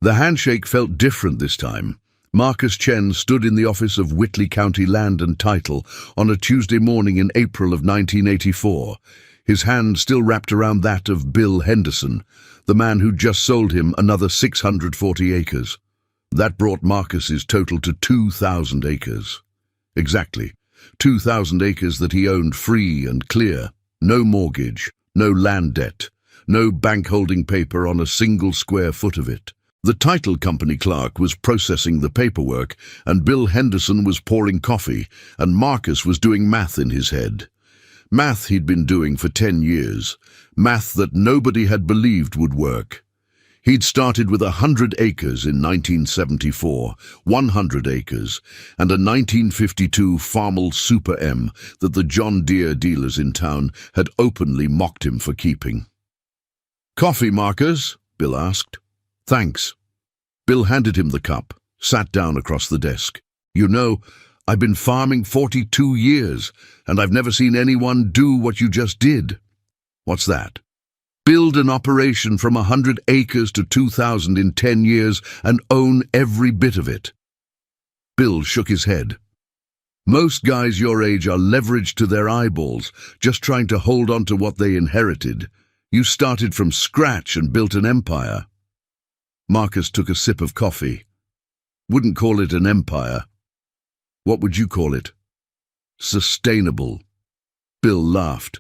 The handshake felt different this time. Marcus Chen stood in the office of Whitley County Land and Title on a Tuesday morning in April of 1984, his hand still wrapped around that of Bill Henderson, the man who'd just sold him another 640 acres. That brought Marcus's total to 2,000 acres. Exactly, 2,000 acres that he owned free and clear, no mortgage, no land debt, no bank holding paper on a single square foot of it. The title company clerk was processing the paperwork, and Bill Henderson was pouring coffee, and Marcus was doing math in his head. Math he'd been doing for 10 years, math that nobody had believed would work. He'd started with 100 acres in 1974, 100 acres, and a 1952 Farmall Super M that the John Deere dealers in town had openly mocked him for keeping. "Coffee, Marcus?" Bill asked. "Thanks." Bill handed him the cup, sat down across the desk. "You know, I've been farming 42 years, and I've never seen anyone do what you just did." "What's that?" "Build an operation from 100 acres to 2,000 in 10 years and own every bit of it." Bill shook his head. "Most guys your age are leveraged to their eyeballs, just trying to hold on to what they inherited. You started from scratch and built an empire." Marcus took a sip of coffee. "Wouldn't call it an empire." "What would you call it?" "Sustainable." Bill laughed.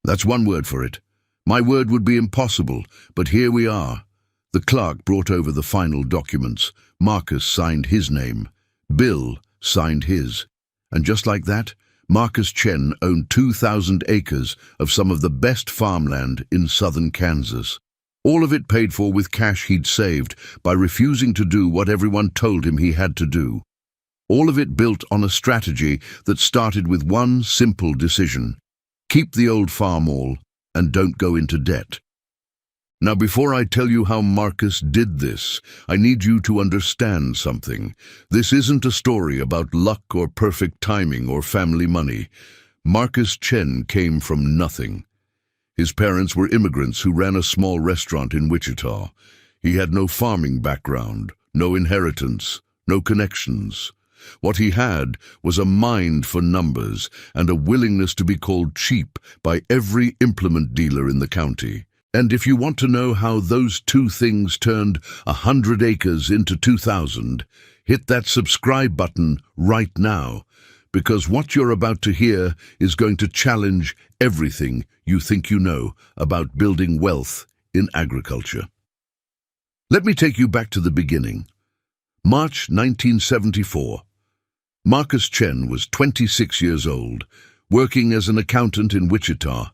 "That's one word for it. My word would be impossible, but here we are." The clerk brought over the final documents. Marcus signed his name. Bill signed his. And just like that, Marcus Chen owned 2,000 acres of some of the best farmland in southern Kansas. All of it paid for with cash he'd saved by refusing to do what everyone told him he had to do. All of it built on a strategy that started with one simple decision: keep the old Farmall and don't go into debt. Now, before I tell you how Marcus did this, I need you to understand something. This isn't a story about luck or perfect timing or family money. Marcus Chen came from nothing. His parents were immigrants who ran a small restaurant in Wichita. He had no farming background, no inheritance, no connections. What he had was a mind for numbers and a willingness to be called cheap by every implement dealer in the county. And if you want to know how those two things turned 100 acres into 2,000, hit that subscribe button right now, because what you're about to hear is going to challenge everything you think you know about building wealth in agriculture. Let me take you back to the beginning. March 1974. Marcus Chen was 26 years old, working as an accountant in Wichita,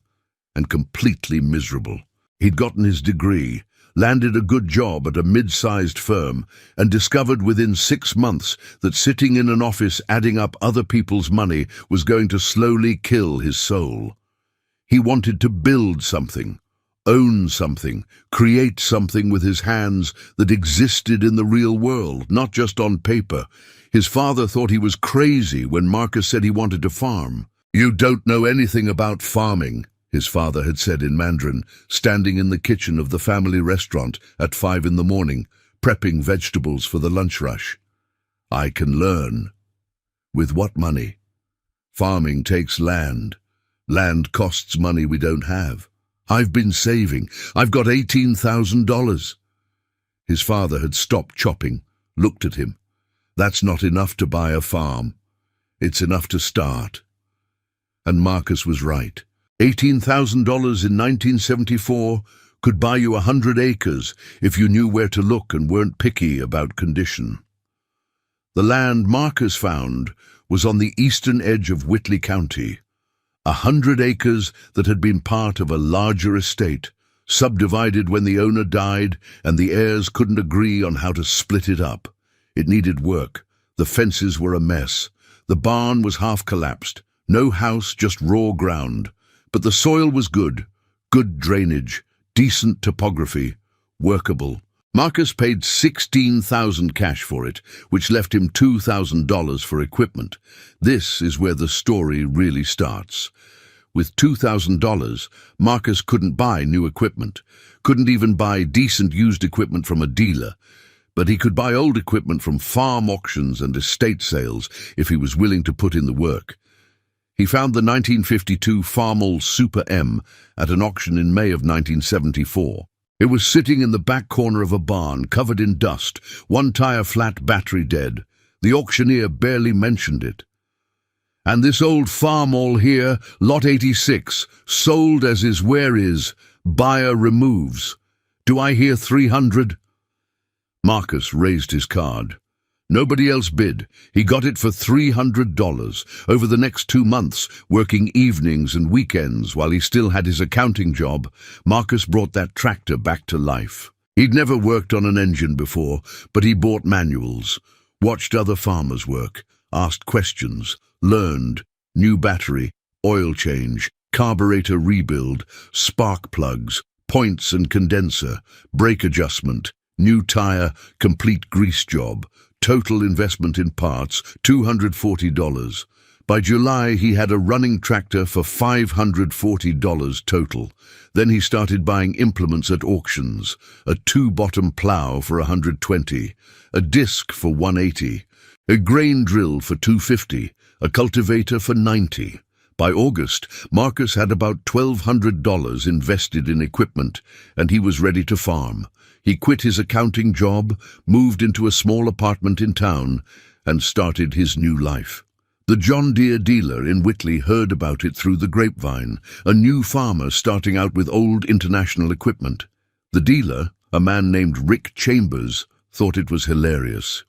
and completely miserable. He'd gotten his degree, landed a good job at a mid-sized firm, and discovered within 6 months that sitting in an office adding up other people's money was going to slowly kill his soul. He wanted to build something, own something, create something with his hands that existed in the real world, not just on paper. His father thought he was crazy when Marcus said he wanted to farm. "You don't know anything about farming," his father had said in Mandarin, standing in the kitchen of the family restaurant at 5 in the morning, prepping vegetables for the lunch rush. "I can learn." "With what money?" "Farming takes land. Land costs money we don't have. I've been saving. I've got $18,000. His father had stopped chopping, looked at him. "That's not enough to buy a farm. It's enough to start." And Marcus was right. $18,000 in 1974 could buy you 100 acres if you knew where to look and weren't picky about condition. The land Marcus found was on the eastern edge of Whitley County, 100 acres that had been part of a larger estate, subdivided when the owner died and the heirs couldn't agree on how to split it up. It needed work. The fences were a mess. The barn was half collapsed. No house, just raw ground. But the soil was good drainage, decent topography, workable. Marcus paid $16,000 cash for it, which left him $2,000 for equipment. This is where the story really starts. With $2,000, Marcus couldn't buy new equipment, couldn't even buy decent used equipment from a dealer. but he could buy old equipment from farm auctions and estate sales if he was willing to put in the work. He found the 1952 Farmall Super M at an auction in May of 1974. It was sitting in the back corner of a barn, covered in dust, one tire flat, battery dead. The auctioneer barely mentioned it. "And this old Farmall here, lot 86, sold as is where is, buyer removes. Do I hear 300? Marcus raised his card. Nobody else bid. He got it for $300. Over the next 2 months, working evenings and weekends while he still had his accounting job, Marcus brought that tractor back to life. He'd never worked on an engine before, but he bought manuals, watched other farmers work, asked questions, learned, new battery, oil change, carburetor rebuild, spark plugs, points and condenser, brake adjustment, new tire, complete grease job. Total investment in parts, $240. By July, he had a running tractor for $540 total. Then he started buying implements at auctions, a 2-bottom plow for $120, a disc for $180, a grain drill for $250, a cultivator for $90. By August, Marcus had about $1,200 invested in equipment, and he was ready to farm. He quit his accounting job, moved into a small apartment in town, and started his new life. The John Deere dealer in Whitley heard about it through the grapevine, a new farmer starting out with old international equipment. The dealer, a man named Rick Chambers, thought it was hilarious.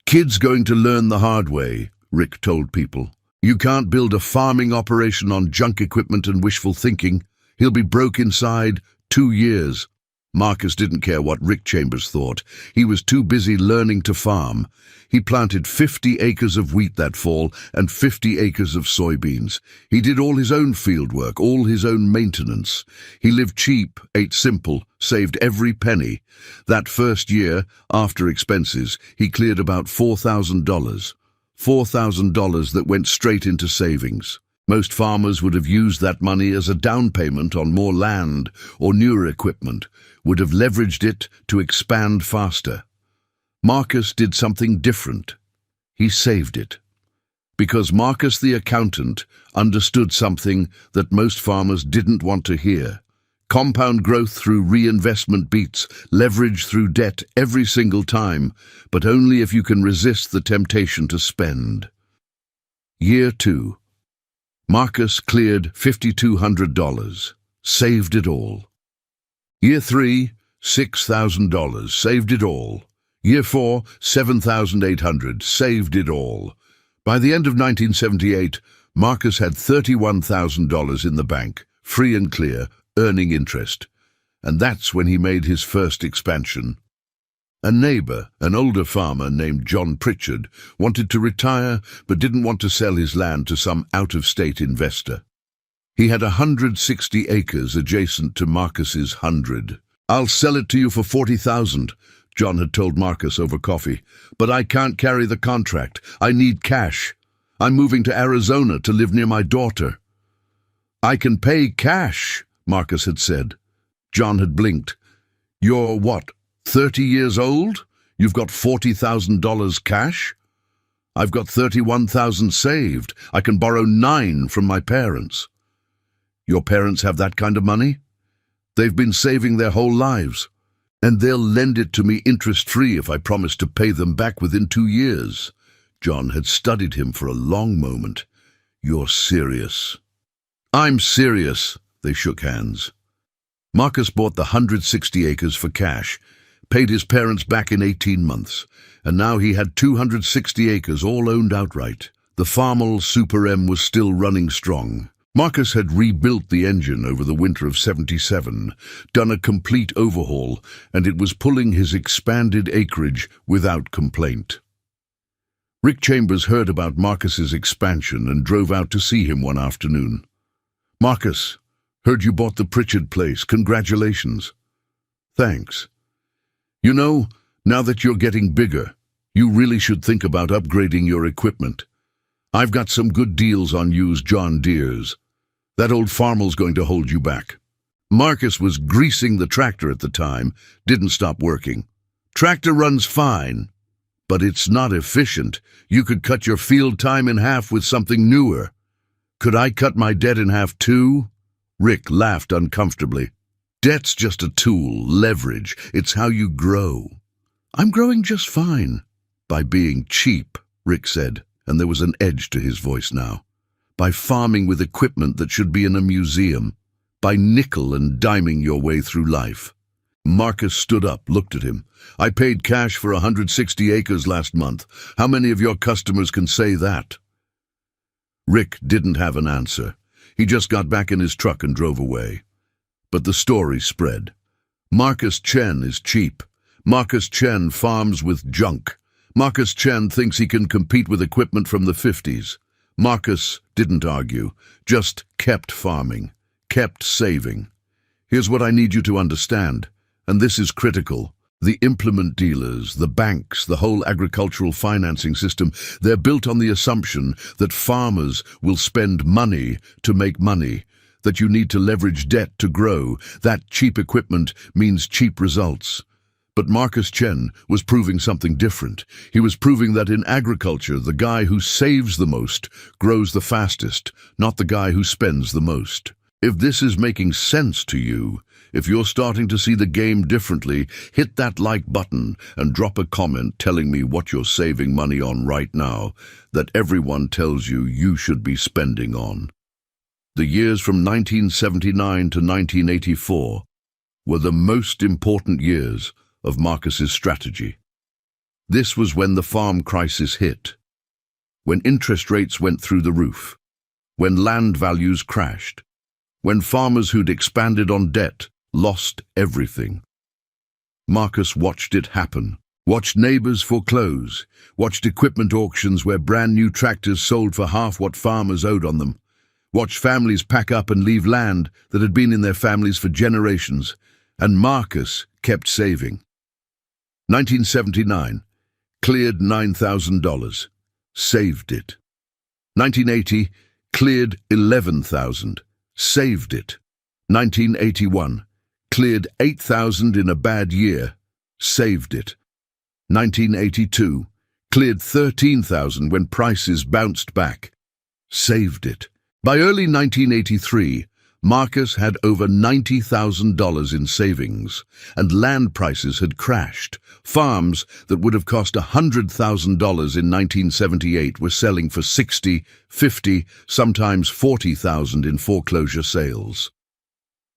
"Kid's going to learn the hard way," Rick told people. "You can't build a farming operation on junk equipment and wishful thinking. He'll be broke inside 2 years. Marcus didn't care what Rick Chambers thought. He was too busy learning to farm. He planted 50 acres of wheat that fall and 50 acres of soybeans. He did all his own field work, all his own maintenance. He lived cheap, ate simple, saved every penny. That first year, after expenses, he cleared about $4,000. $4,000 that went straight into savings. Most farmers would have used that money as a down payment on more land or newer equipment, would have leveraged it to expand faster. Marcus did something different. He saved it. Because Marcus the accountant understood something that most farmers didn't want to hear. Compound growth through reinvestment beats leverage through debt every single time, but only if you can resist the temptation to spend. Year 2. Marcus cleared $5,200, saved it all. Year 3, $6,000, saved it all. Year 4, $7,800, saved it all. By the end of 1978, Marcus had $31,000 in the bank, free and clear, earning interest. And that's when he made his first expansion. A neighbor, an older farmer named John Pritchard, wanted to retire but didn't want to sell his land to some out-of-state investor. He had 160 acres adjacent to Marcus's 100. "I'll sell it to you for $40,000, John had told Marcus over coffee. "But I can't carry the contract. I need cash. I'm moving to Arizona to live near my daughter." "I can pay cash," Marcus had said. John had blinked. "You're what, 30 years old? You've got $40,000 cash? I've got $31,000 saved. I can borrow 9 from my parents." "Your parents have that kind of money? They've been saving their whole lives. And they'll lend it to me interest-free if I promise to pay them back within 2 years. John had studied him for a long moment. "You're serious." "I'm serious." They shook hands. Marcus bought the 160 acres for cash, paid his parents back in 18 months, and now he had 260 acres all owned outright. The Farmall Super M was still running strong. Marcus had rebuilt the engine over the winter of '77, done a complete overhaul, and it was pulling his expanded acreage without complaint. Rick Chambers heard about Marcus's expansion and drove out to see him one afternoon. "Marcus, heard you bought the Pritchard place. Congratulations." "Thanks. You know, now that you're getting bigger, you really should think about upgrading your equipment. I've got some good deals on used John Deeres. That old Farmall's going to hold you back." Marcus was greasing the tractor at the time, didn't stop working. Tractor runs fine, but it's not efficient. You could cut your field time in half with something newer. Could I cut my debt in half too? Rick laughed uncomfortably. Debt's just a tool, leverage. It's how you grow. I'm growing just fine. By being cheap, Rick said, and there was an edge to his voice now. By farming with equipment that should be in a museum. By nickel and diming your way through life. Marcus stood up, looked at him. I paid cash for 160 acres last month. How many of your customers can say that? Rick didn't have an answer. He just got back in his truck and drove away. But the story spread. Marcus Chen is cheap. Marcus Chen farms with junk. Marcus Chen thinks he can compete with equipment from the 50s. Marcus didn't argue, just kept farming, kept saving. Here's what I need you to understand, and this is critical. The implement dealers, the banks, the whole agricultural financing system, they're built on the assumption that farmers will spend money to make money, that you need to leverage debt to grow, that cheap equipment means cheap results. But Marcus Chen was proving something different. He was proving that in agriculture, the guy who saves the most grows the fastest, not the guy who spends the most. If this is making sense to you, if you're starting to see the game differently, hit that like button and drop a comment telling me what you're saving money on right now that everyone tells you you should be spending on. The years from 1979 to 1984 were the most important years of Marcus's strategy. This was when the farm crisis hit, when interest rates went through the roof, when land values crashed, when farmers who'd expanded on debt lost everything. Marcus watched it happen, watched neighbors foreclose, watched equipment auctions where brand new tractors sold for half what farmers owed on them, watched families pack up and leave land that had been in their families for generations, and Marcus kept saving. 1979, cleared $9,000, saved it. 1980, cleared $11,000, saved it. 1981, cleared $8,000 in a bad year, saved it. 1982, cleared $13,000 when prices bounced back, saved it. By early 1983, Marcus had over $90,000 in savings, and land prices had crashed. Farms that would have cost $100,000 in 1978 were selling for $60,000, $50,000, sometimes $40,000 in foreclosure sales.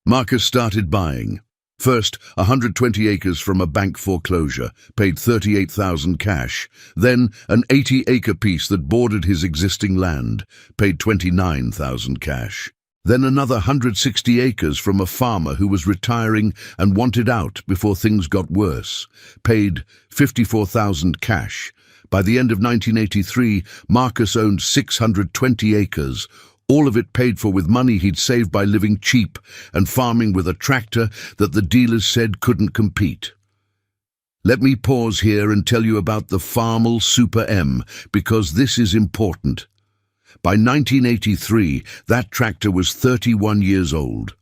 Marcus started buying. First, 120 acres from a bank foreclosure, paid $38,000 cash. Then, an 80-acre piece that bordered his existing land, paid $29,000 cash. Then another 160 acres from a farmer who was retiring and wanted out before things got worse, paid $54,000 cash. By the end of 1983, Marcus owned 620 acres, all of it paid for with money he'd saved by living cheap and farming with a tractor that the dealers said couldn't compete. Let me pause here and tell you about the Farmall Super M, because this is important. By 1983, that tractor was 31 years old.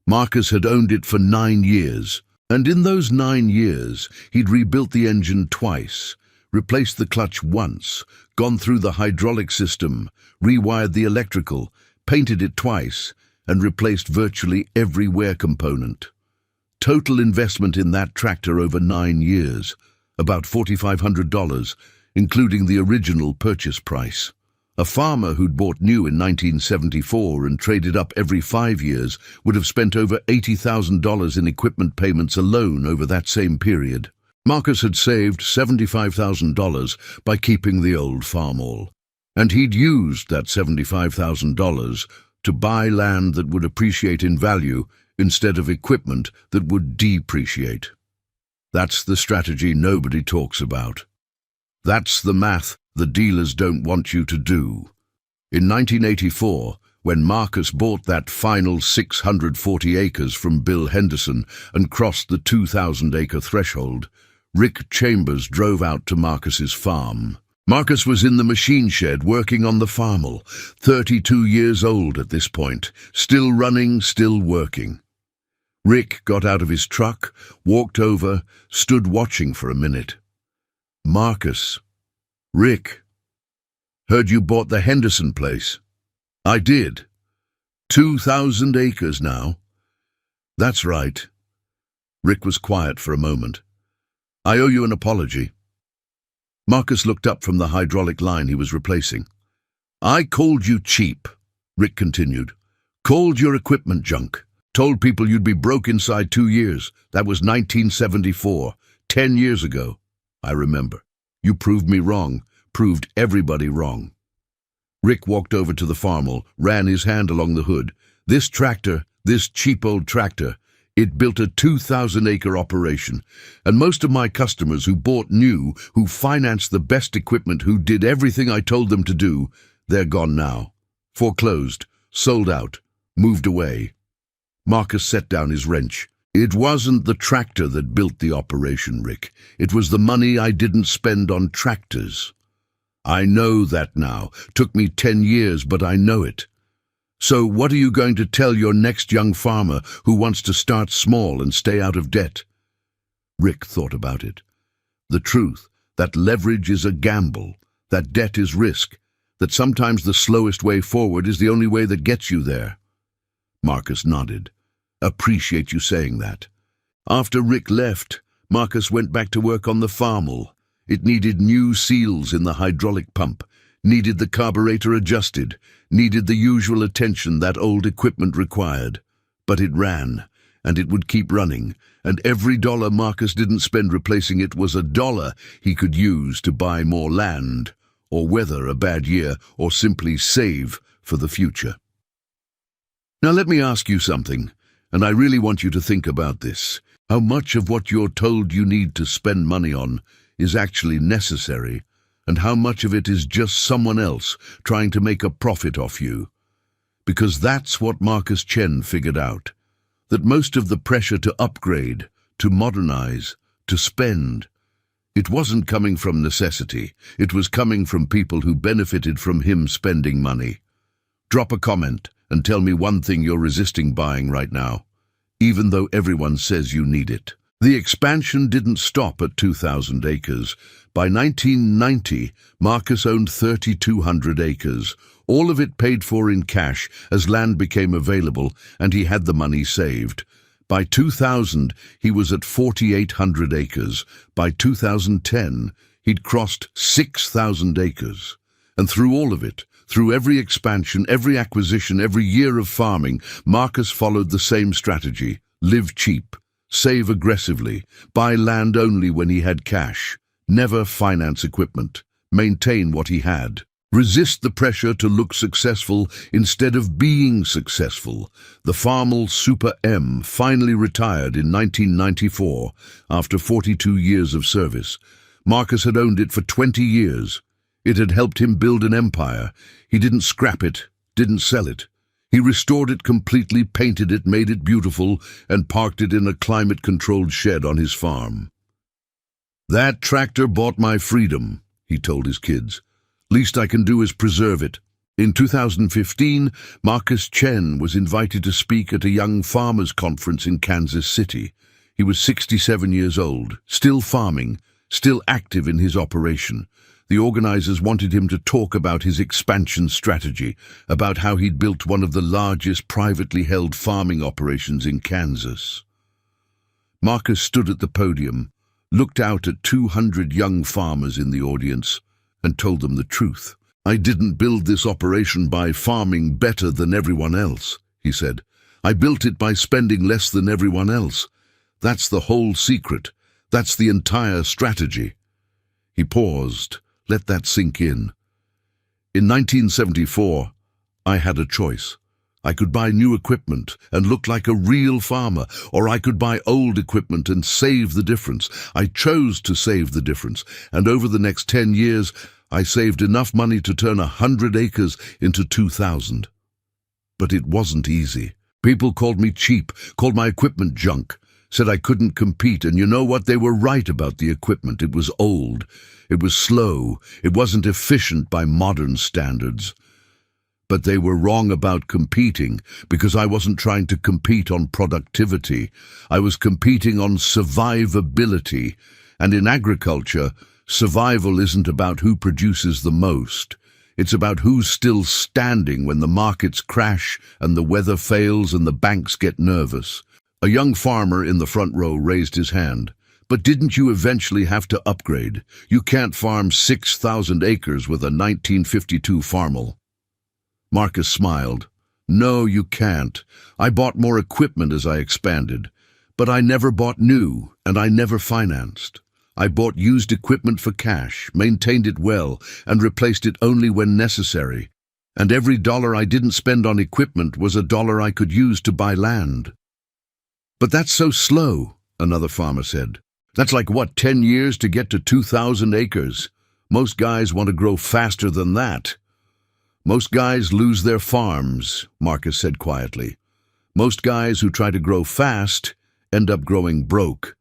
Marcus had owned it for 9 years, and in those 9 years, he'd rebuilt the engine twice, replaced the clutch once, gone through the hydraulic system, rewired the electrical, painted it twice, and replaced virtually every wear component. Total investment in that tractor over 9 years, about $4,500, including the original purchase price. A farmer who'd bought new in 1974 and traded up every 5 years would have spent over $80,000 in equipment payments alone over that same period. Marcus had saved $75,000 by keeping the old Farmall, and he'd used that $75,000 to buy land that would appreciate in value instead of equipment that would depreciate. That's the strategy nobody talks about. That's the math the dealers don't want you to do. In 1984, when Marcus bought that final 640 acres from Bill Henderson and crossed the 2,000-acre threshold, Rick Chambers drove out to Marcus's farm. Marcus was in the machine shed working on the Farmall, 32 years old at this point, still running, still working. Rick got out of his truck, walked over, stood watching for a minute. "Marcus." "Rick." "Heard you bought the Henderson place." "I did. 2,000 acres now." "That's right." Rick was quiet for a moment. "I owe you an apology." Marcus looked up from the hydraulic line he was replacing. "I called you cheap," Rick continued. "Called your equipment junk. Told people you'd be broke inside 2 years. That was 1974, 10 years ago. I remember. You proved me wrong, proved everybody wrong." Rick walked over to the Farmall, ran his hand along the hood. "This tractor, this cheap old tractor, it built a 2,000-acre operation, and most of my customers who bought new, who financed the best equipment, who did everything I told them to do, they're gone now. Foreclosed, sold out, moved away." Marcus set down his wrench. "It wasn't the tractor that built the operation, Rick. It was the money I didn't spend on tractors. I know that now. Took me 10 years, but I know it. So what are you going to tell your next young farmer who wants to start small and stay out of debt?" Rick thought about it. The truth, that leverage is a gamble, that debt is risk, that sometimes the slowest way forward is the only way that gets you there. Marcus nodded. "Appreciate you saying that." After Rick left, Marcus went back to work on the Farmall. It needed new seals in the hydraulic pump, needed the carburetor adjusted, needed the usual attention that old equipment required. But it ran, and it would keep running, and every dollar Marcus didn't spend replacing it was a dollar he could use to buy more land, or weather a bad year, or simply save for the future. Now let me ask you something, and I really want you to think about this. How much of what you're told you need to spend money on is actually necessary, and how much of it is just someone else trying to make a profit off you? Because that's what Marcus Chen figured out, that most of the pressure to upgrade, to modernize, to spend, it wasn't coming from necessity. It was coming from people who benefited from him spending money. Drop a comment and tell me one thing you're resisting buying right now, even though everyone says you need it. The expansion didn't stop at 2,000 acres. By 1990, Marcus owned 3,200 acres, all of it paid for in cash as land became available and he had the money saved. By 2000, he was at 4,800 acres. By 2010, he'd crossed 6,000 acres. And through all of it, through every expansion, every acquisition, every year of farming, Marcus followed the same strategy: live cheap, save aggressively, buy land only when he had cash, never finance equipment, maintain what he had. Resist the pressure to look successful instead of being successful. The Farmall Super M finally retired in 1994 after 42 years of service. Marcus had owned it for 20 years. It had helped him build an empire. He didn't scrap it, didn't sell it. He restored it completely, painted it, made it beautiful, and parked it in a climate-controlled shed on his farm. "That tractor bought my freedom," he told his kids. "Least I can do is preserve it." In 2015, Marcus Chen was invited to speak at a young farmers' conference in Kansas City. He was 67 years old, still farming, still active in his operation. The organizers wanted him to talk about his expansion strategy, about how he'd built one of the largest privately held farming operations in Kansas. Marcus stood at the podium, looked out at 200 young farmers in the audience, and told them the truth. "I didn't build this operation by farming better than everyone else," he said. "I built it by spending less than everyone else. That's the whole secret. That's the entire strategy." He paused. Let that sink in. "In 1974, I had a choice. I could buy new equipment and look like a real farmer, or I could buy old equipment and save the difference. I chose to save the difference, and over the next 10 years, I saved enough money to turn 100 acres into 2,000. But it wasn't easy. People called me cheap, called my equipment junk, said I couldn't compete, and you know what? They were right about the equipment. It was old. It was slow. It wasn't efficient by modern standards. But they were wrong about competing, because I wasn't trying to compete on productivity. I was competing on survivability. And in agriculture, survival isn't about who produces the most. It's about who's still standing when the markets crash and the weather fails and the banks get nervous. A young farmer in the front row raised his hand. But didn't you eventually have to upgrade? You can't farm 6,000 acres with a 1952 Farmall. Marcus smiled. No, you can't. I bought more equipment as I expanded. But I never bought new, and I never financed. I bought used equipment for cash, maintained it well, and replaced it only when necessary. And every dollar I didn't spend on equipment was a dollar I could use to buy land. But that's so slow, another farmer said. That's like, 10 years to get to 2,000 acres? Most guys want to grow faster than that. Most guys lose their farms, Marcus said quietly. Most guys who try to grow fast end up growing broke.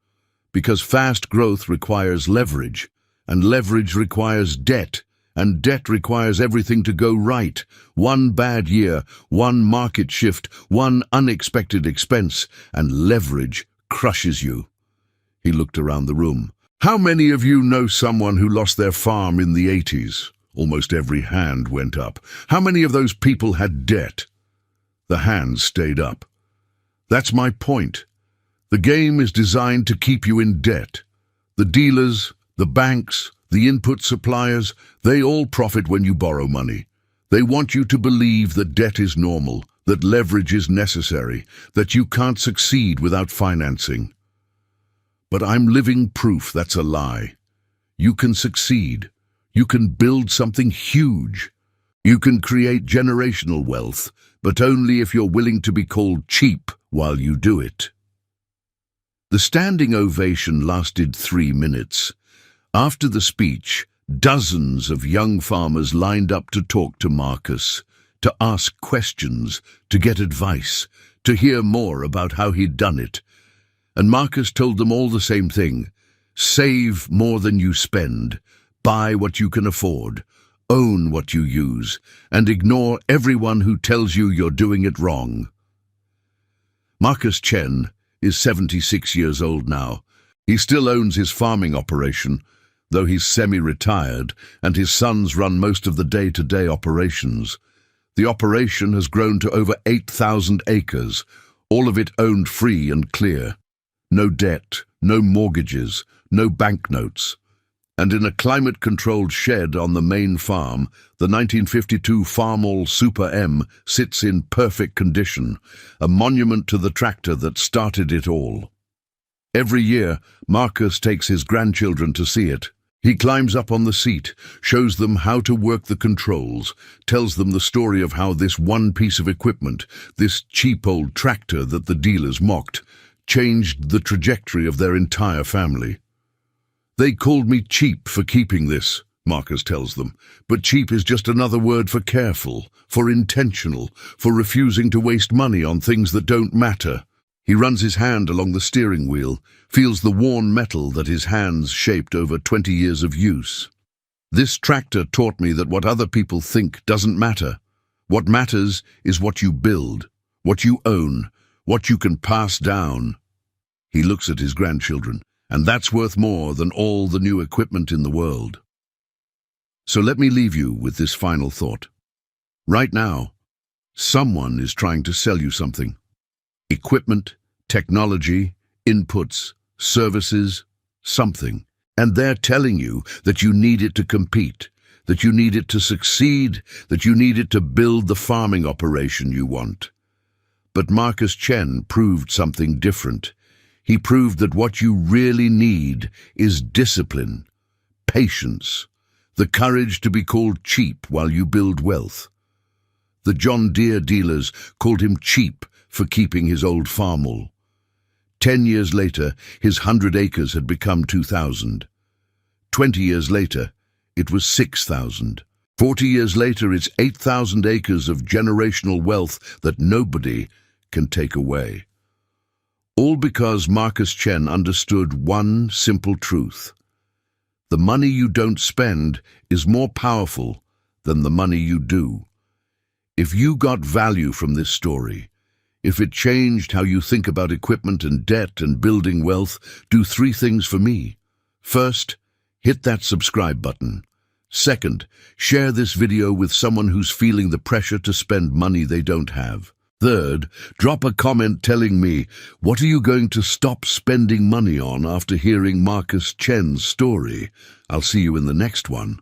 Because fast growth requires leverage, and leverage requires debt, and debt requires everything to go right. One bad year, one market shift, one unexpected expense, and leverage crushes you. He looked around the room. How many of you know someone who lost their farm in the 80s? Almost every hand went up. How many of those people had debt? The hands stayed up. That's my point. The game is designed to keep you in debt. The dealers, the banks, the input suppliers, they all profit when you borrow money. They want you to believe that debt is normal, that leverage is necessary, that you can't succeed without financing. But I'm living proof that's a lie. You can succeed. You can build something huge. You can create generational wealth, but only if you're willing to be called cheap while you do it. The standing ovation lasted 3 minutes. After the speech, dozens of young farmers lined up to talk to Marcus, to ask questions, to get advice, to hear more about how he'd done it. And Marcus told them all the same thing. Save more than you spend. Buy what you can afford, own what you use, and ignore everyone who tells you you're doing it wrong. Marcus Chen is 76 years old now. He still owns his farming operation, though he's semi-retired, and his sons run most of the day-to-day operations. The operation has grown to over 8,000 acres, all of it owned free and clear. No debt, no mortgages, no banknotes. And in a climate-controlled shed on the main farm, the 1952 Farmall Super M sits in perfect condition, a monument to the tractor that started it all. Every year, Marcus takes his grandchildren to see it. He climbs up on the seat, shows them how to work the controls, tells them the story of how this one piece of equipment, this cheap old tractor that the dealers mocked, changed the trajectory of their entire family. They called me cheap for keeping this, Marcus tells them, but cheap is just another word for careful, for intentional, for refusing to waste money on things that don't matter. He runs his hand along the steering wheel, feels the worn metal that his hands shaped over 20 years of use. This tractor taught me that what other people think doesn't matter. What matters is what you build, what you own, what you can pass down. He looks at his grandchildren, and that's worth more than all the new equipment in the world. So let me leave you with this final thought. Right now, someone is trying to sell you something. Equipment, technology, inputs, services, something. And they're telling you that you need it to compete, that you need it to succeed, that you need it to build the farming operation you want. But Marcus Chen proved something different. He proved that what you really need is discipline, patience, the courage to be called cheap while you build wealth. The John Deere dealers called him cheap for keeping his old Farmall. 10 years later, his 100 acres had become 2,000. 20 years later, it was 6,000. 40 years later, it's 8,000 acres of generational wealth that nobody can take away. All because Marcus Chen understood one simple truth. The money you don't spend is more powerful than the money you do. If you got value from this story, if it changed how you think about equipment and debt and building wealth, do 3 things for me. First, hit that subscribe button. Second, share this video with someone who's feeling the pressure to spend money they don't have. Third, drop a comment telling me, what are you going to stop spending money on after hearing Marcus Chen's story? I'll see you in the next one.